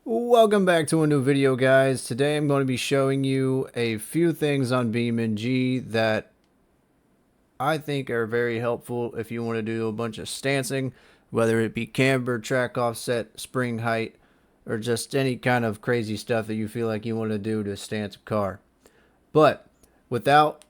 Welcome back to a new video, guys. Today I'm going to be showing you a few things on BeamnNg that I think are very helpful if you want to do a bunch of stancing, whether it be camber, track offset, spring height, or just any kind of crazy stuff that you feel like you want to do to stance a car. But without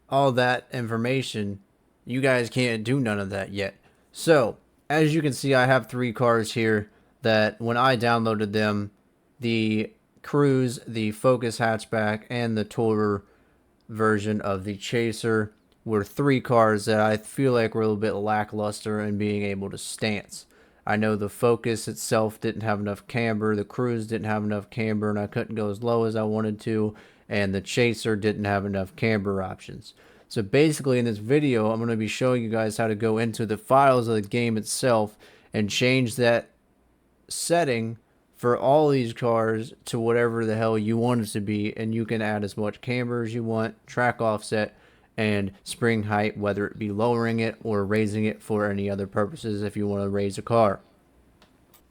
all that information, you guys can't do none of that yet. So, as you can see, I have 3 cars here that when I downloaded them, the Cruise, the Focus hatchback, and the Tourer version of the Chaser were 3 cars that I feel like were a little bit lackluster in being able to stance. I know the Focus itself didn't have enough camber, the Cruise didn't have enough camber, and I couldn't go as low as I wanted to, and the Chaser didn't have enough camber options. So basically in this video, I'm going to be showing you guys how to go into the files of the game itself and change that setting for all these cars to whatever the hell you want it to be, and you can add as much camber as you want, track offset, and spring height, whether it be lowering it or raising it for any other purposes if you want to raise a car.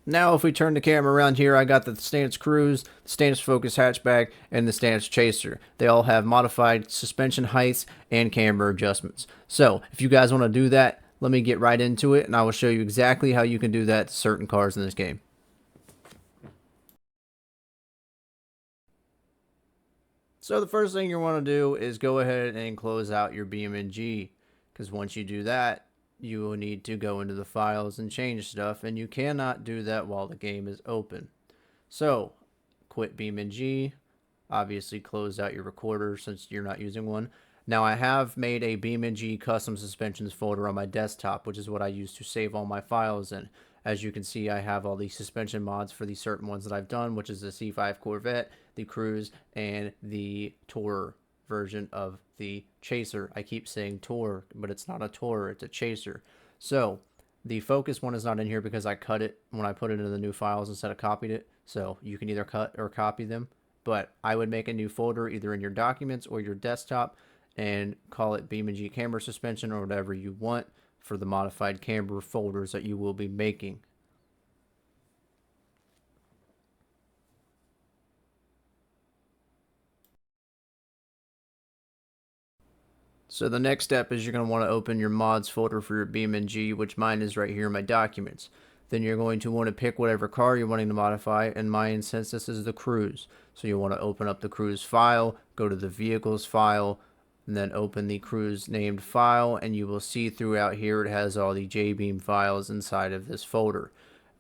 Now, if we turn the camera around here, I got the Stance Cruise, the Stance Focus Hatchback, and the Stance Chaser. They all have modified suspension heights and camber adjustments. So, if you guys want to do that, let me get right into it, and I will show you exactly how you can do that to certain cars in this game. So the first thing you want to do is go ahead and close out your BeamnNg, because once you do that, you will need to go into the files and change stuff, and you cannot do that while the game is open. So quit BeamnNg, obviously close out your recorder since you're not using one. Now I have made a BeamnNg custom suspensions folder on my desktop, which is what I use to save all my files in. As you can see, I have all the suspension mods for the certain ones that I've done, which is the C5 Corvette, the Cruise, and the Tourer version of the Chaser. I keep saying Tourer, but it's not a Tourer, it's a Chaser. So the Focus one is not in here because I cut it when I put it into the new files instead of copied it. So you can either cut or copy them. But I would make a new folder either in your documents or your desktop and call it BeamnG camber suspension or whatever you want for the modified camber folders that you will be making. So the next step is you're going to want to open your mods folder for your BeamnG, which mine is right here in my documents. Then you're going to want to pick whatever car you're wanting to modify. In my instance, this is the Cruise. So you want to open up the Cruise file, go to the vehicles file, and then open the Cruise named file, and you will see throughout here it has all the JBeam files inside of this folder.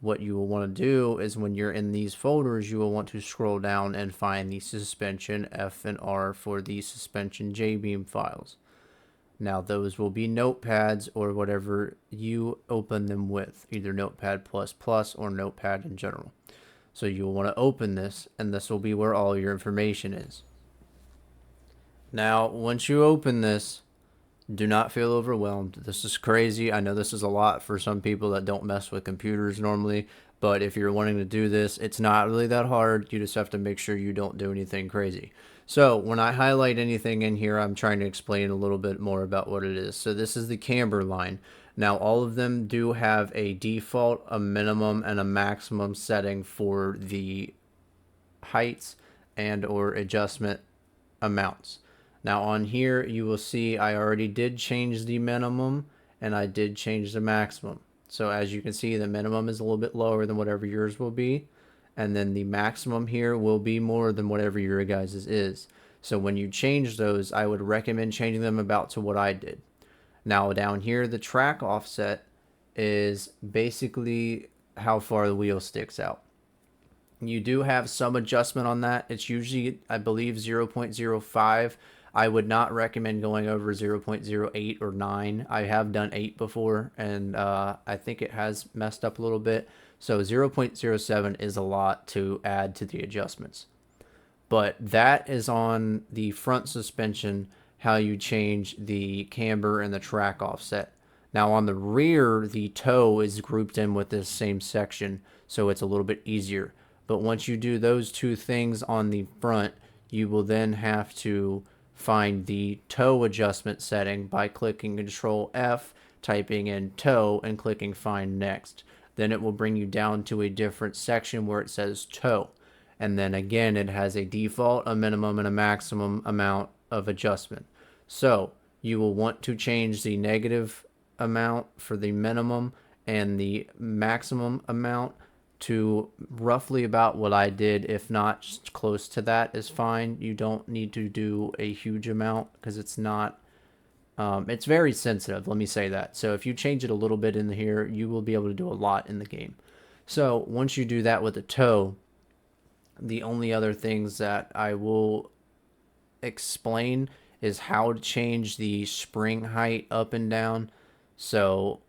What you will want to do is when you're in these folders, you will want to scroll down and find the suspension F and R for the suspension JBeam files. Now those will be notepads or whatever you open them with, either Notepad++ or Notepad in general. So you'll want to open this, and this will be where all your information is. Now, once you open this, do not feel overwhelmed. This is crazy. I know this is a lot for some people that don't mess with computers normally, but if you're wanting to do this, it's not really that hard. You just have to make sure you don't do anything crazy. So when I highlight anything in here, I'm trying to explain a little bit more about what it is. So this is the camber line. Now all of them do have a default, a minimum, and a maximum setting for the heights and or adjustment amounts. Now on here you will see I already did change the minimum and I did change the maximum. So as you can see, the minimum is a little bit lower than whatever yours will be, and then the maximum here will be more than whatever your guys' is. So when you change those, I would recommend changing them about to what I did. Now down here, the track offset is basically how far the wheel sticks out. You do have some adjustment on that. It's usually, I believe, 0.05. I would not recommend going over 0.08 or 9. I have done 8 before, and I think it has messed up a little bit. So 0.07 is a lot to add to the adjustments. But that is on the front suspension, how you change the camber and the track offset. Now on the rear, the toe is grouped in with this same section, so it's a little bit easier. But once you do those two things on the front, you will then have to find the toe adjustment setting by clicking Control F, typing in toe, and clicking Find Next. then it will bring you down to a different section where it says toe. And then again, it has a default, a minimum, and a maximum amount of adjustment. So you will want to change the negative amount for the minimum and the maximum amount to roughly about what I did. If not close to that is fine. You don't need to do a huge amount because it's not, it's very sensitive, let me say that. So if you change it a little bit in here, you will be able to do a lot in the game. So once you do that with the toe, the only other things that I will explain is how to change the spring height up and down. So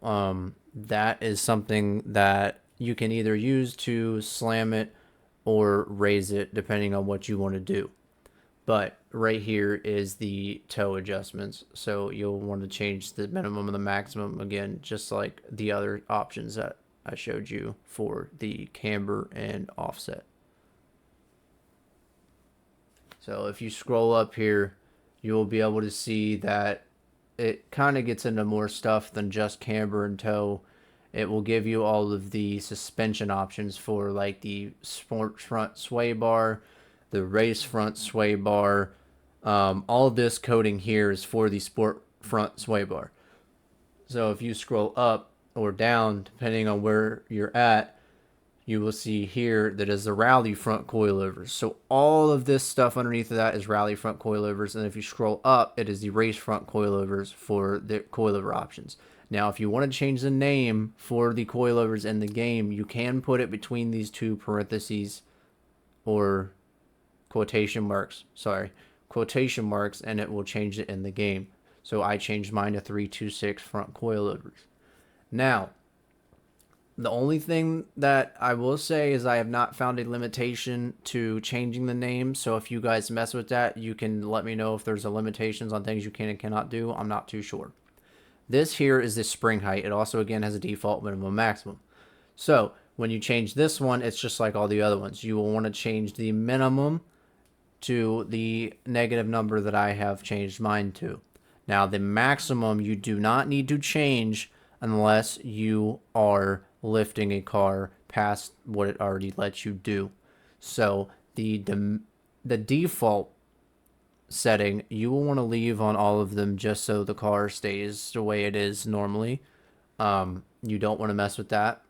that is something that you can either use to slam it or raise it depending on what you want to do. But right here is the toe adjustments. So you'll want to change the minimum and the maximum again, just like the other options that I showed you for the camber and offset. So if you scroll up here, you'll be able to see that it kind of gets into more stuff than just camber and toe. It will give you all of the suspension options for like the sport front sway bar, the race front sway bar. All of this coding here is for the sport front sway bar. So if you scroll up or down, depending on where you're at, you will see here that is the rally front coilovers. So all of this stuff underneath of that is rally front coilovers. And if you scroll up, it is the race front coilovers for the coilover options. Now, if you want to change the name for the coilovers in the game, you can put it between these two parentheses or quotation marks, and it will change it in the game. So I changed mine to 326 front coilovers. Now, the only thing that I will say is I have not found a limitation to changing the name. So if you guys mess with that, you can let me know if there's a limitations on things you can and cannot do. I'm not too sure. This here is the spring height. It also, again, has a default minimum maximum. So when you change this one, it's just like all the other ones. You will want to change the minimum to the negative number that I have changed mine to. Now, the maximum you do not need to change unless you are lifting a car past what it already lets you do. So the default setting you will want to leave on all of them just so the car stays the way it is normally. You don't want to mess with that.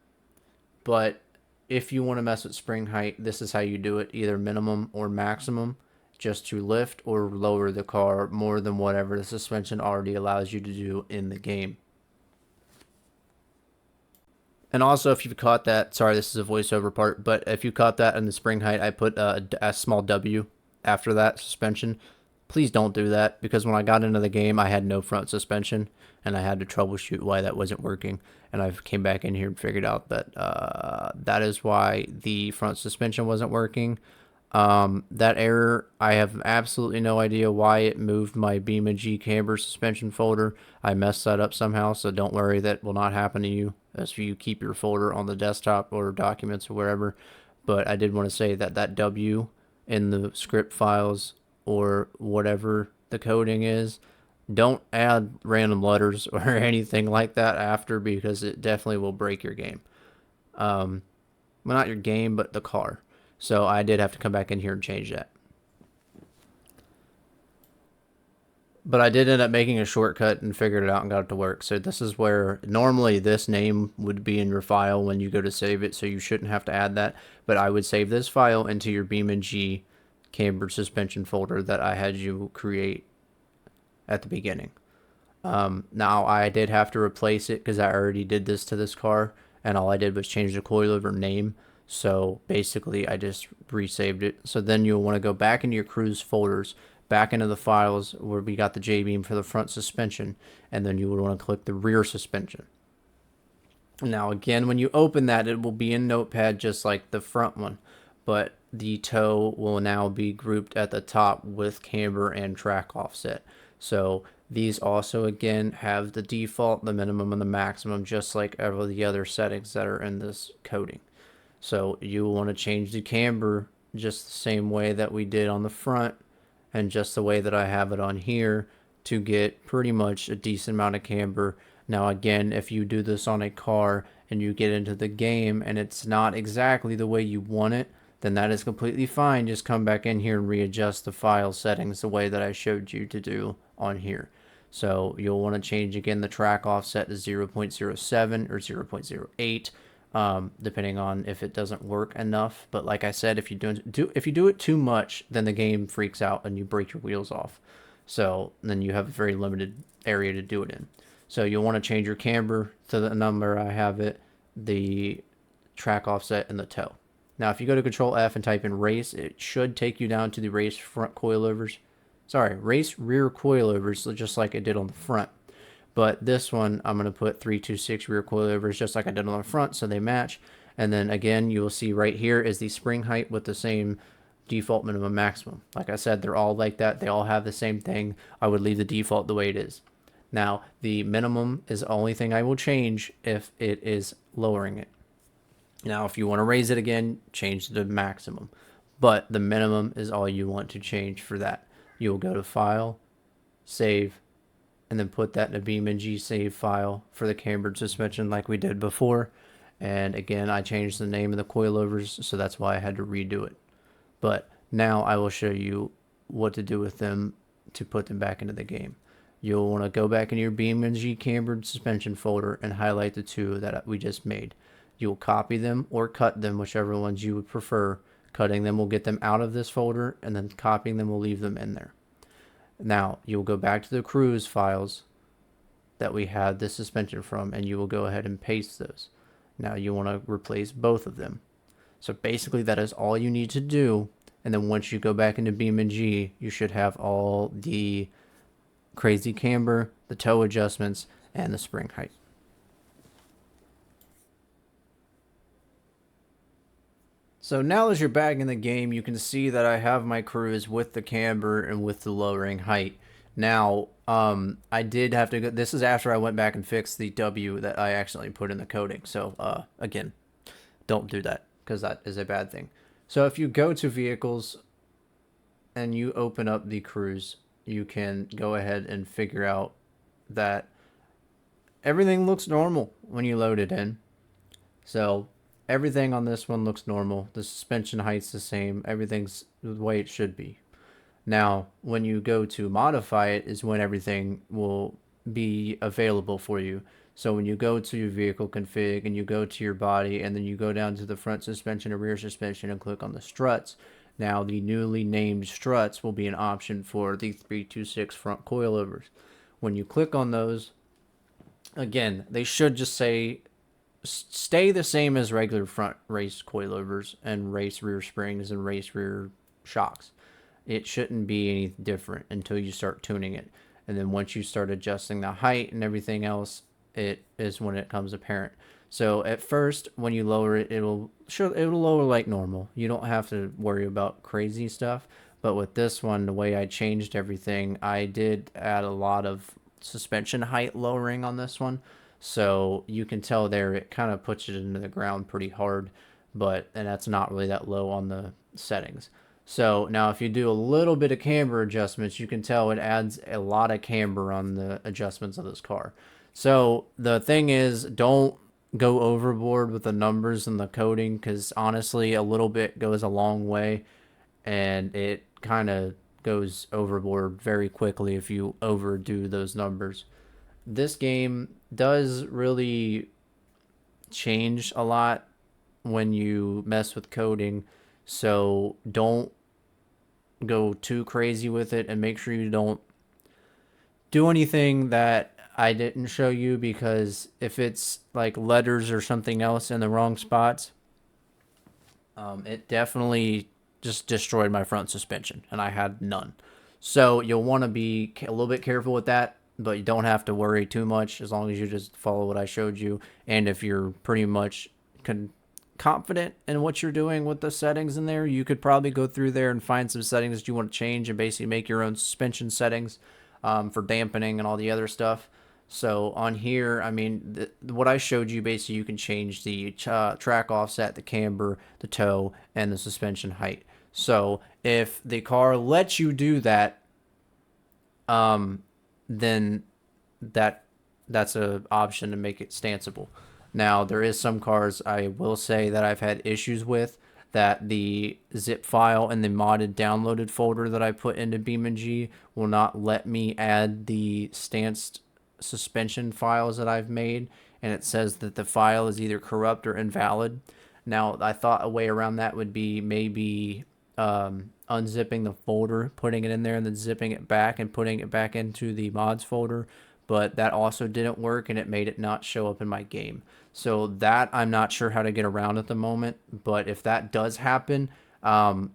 But if you want to mess with spring height, this is how you do it, either minimum or maximum, just to lift or lower the car more than whatever the suspension already allows you to do in the game. And also, if you've caught that, sorry, this is a voiceover part, but if you caught that in the spring height, I put a small W after that suspension. Please don't do that, because when I got into the game, I had no front suspension, and I had to troubleshoot why that wasn't working. And I came back in here and figured out that that is why the front suspension wasn't working. That error, I have absolutely no idea why it moved my BeamnNg camber suspension folder. I messed that up somehow, so don't worry, that will not happen to you as you keep your folder on the desktop or documents or wherever. But I did want to say that that W in the script files or whatever the coding is, don't add random letters or anything like that after, because it definitely will break your game. Well, not your game, but the car. So I did have to come back in here and change that. But I did end up making a shortcut and figured it out and got it to work. So this is where normally this name would be in your file when you go to save it, so you shouldn't have to add that. But I would save this file into your BeamnNg camber suspension folder that I had you create at the beginning. Now I did have to replace it because I already did this to this car, and all I did was change the coilover name. So basically I just resaved it. So then you'll want to go back into your cruise folders, back into the files where we got the J-beam for the front suspension, and then you would want to click the rear suspension. Now again, when you open that, it will be in Notepad just like the front one, but the toe will now be grouped at the top with camber and track offset. So these also again have the default, the minimum, and the maximum, just like all the other settings that are in this coding. So you will want to change the camber just the same way that we did on the front, and just the way that I have it on here, to get pretty much a decent amount of camber Now again, if you do this on a car and you get into the game and it's not exactly the way you want it, then that is completely fine. Just come back in here and readjust the file settings the way that I showed you to do on here. So you'll want to change again the track offset to 0.07 or 0.08, depending on if it doesn't work enough. But like I said, if you do it too much, then the game freaks out and you break your wheels off. So then you have a very limited area to do it in. So you'll want to change your camber to the number I have it, the track offset, and the toe. Now, if you go to Control F and type in race, it should take you down to the race front coilovers. Sorry, race rear coilovers, just like it did on the front. But this one, I'm going to put 326 rear coilovers just like I did on the front so they match. And then again, you will see right here is the spring height with the same default minimum maximum. Like I said, they're all like that. They all have the same thing. I would leave the default the way it is. Now, the minimum is the only thing I will change if it is lowering it. Now, if you want to raise it again, change the maximum. But the minimum is all you want to change for that. You'll go to File, Save, and then put that in a BeamnG save file for the cambered suspension like we did before. And again, I changed the name of the coilovers, so that's why I had to redo it. But now I will show you what to do with them to put them back into the game. You'll want to go back into your BeamnG cambered suspension folder and highlight the two that we just made. You'll copy them or cut them, whichever ones you would prefer. Cutting them will get them out of this folder, and then copying them will leave them in there. Now, you'll go back to the cruise files that we had this suspension from, and you will go ahead and paste those. Now, you want to replace both of them. So basically, that is all you need to do. And then once you go back into BeamnG, you should have all the crazy camber, the toe adjustments, and the spring height. So now as you're back in the game, you can see that I have my cruise with the camber and with the lowering height. Now, I did have to go, this is after I went back and fixed the W that I accidentally put in the coding. So, again, don't do that because that is a bad thing. So if you go to vehicles and you open up the cruise, you can go ahead and figure out that everything looks normal when you load it in. So everything on this one looks normal. The suspension height's the same. Everything's the way it should be. Now, when you go to modify it is when everything will be available for you. So when you go to your vehicle config and you go to your body and then you go down to the front suspension or rear suspension and click on the struts, now the newly named struts will be an option for the 326 front coilovers. When you click on those, again, they should just say stay the same as regular front race coilovers and race rear springs and race rear shocks. It shouldn't be any different until you start tuning it. And then once you start adjusting the height and everything else, it is when it comes apparent. So at first, when you lower it, it'll lower like normal. You don't have to worry about crazy stuff. But with this one, the way I changed everything, I did add a lot of suspension height lowering on this one. So you can tell there it kind of puts it into the ground pretty hard, and that's not really that low on the settings. So now if you do a little bit of camber adjustments, you can tell it adds a lot of camber on the adjustments of this car. So the thing is, don't go overboard with the numbers and the coding, because honestly, a little bit goes a long way, and it kind of goes overboard very quickly if you overdo those numbers. This game does really change a lot when you mess with coding, so don't go too crazy with it, and make sure you don't do anything that I didn't show you, because if it's like letters or something else in the wrong spots, it definitely just destroyed my front suspension, and I had none. So you'll want to be a little bit careful with that, but you don't have to worry too much as long as you just follow what I showed you. And if you're pretty much confident in what you're doing with the settings in there, you could probably go through there and find some settings that you want to change and basically make your own suspension settings for dampening and all the other stuff. So on here, I mean, what I showed you, basically you can change the track offset, the camber, the toe, and the suspension height. So if the car lets you do that, then that that's a option to make it stanceable. Now there is some cars I will say that I've had issues with, that the zip file and the modded downloaded folder that I put into BeamnG will not let me add the stanced suspension files that I've made, and it says that the file is either corrupt or invalid. Now I thought a way around that would be maybe unzipping the folder, putting it in there, and then zipping it back and putting it back into the mods folder, but that also didn't work, and it made it not show up in my game. So that I'm not sure how to get around at the moment, but if that does happen,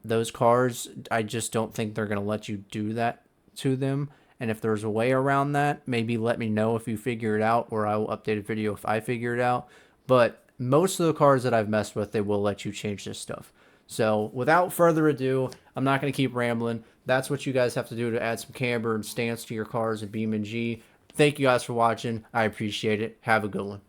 those cars, I just don't think they're going to let you do that to them. And if there's a way around that, maybe let me know if you figure it out, or I will update a video if I figure it out. But most of the cars that I've messed with, they will let you change this stuff. So without further ado, I'm not going to keep rambling. That's what you guys have to do to add some camber and stance to your cars in BeamnG. Thank you guys for watching. I appreciate it. Have a good one.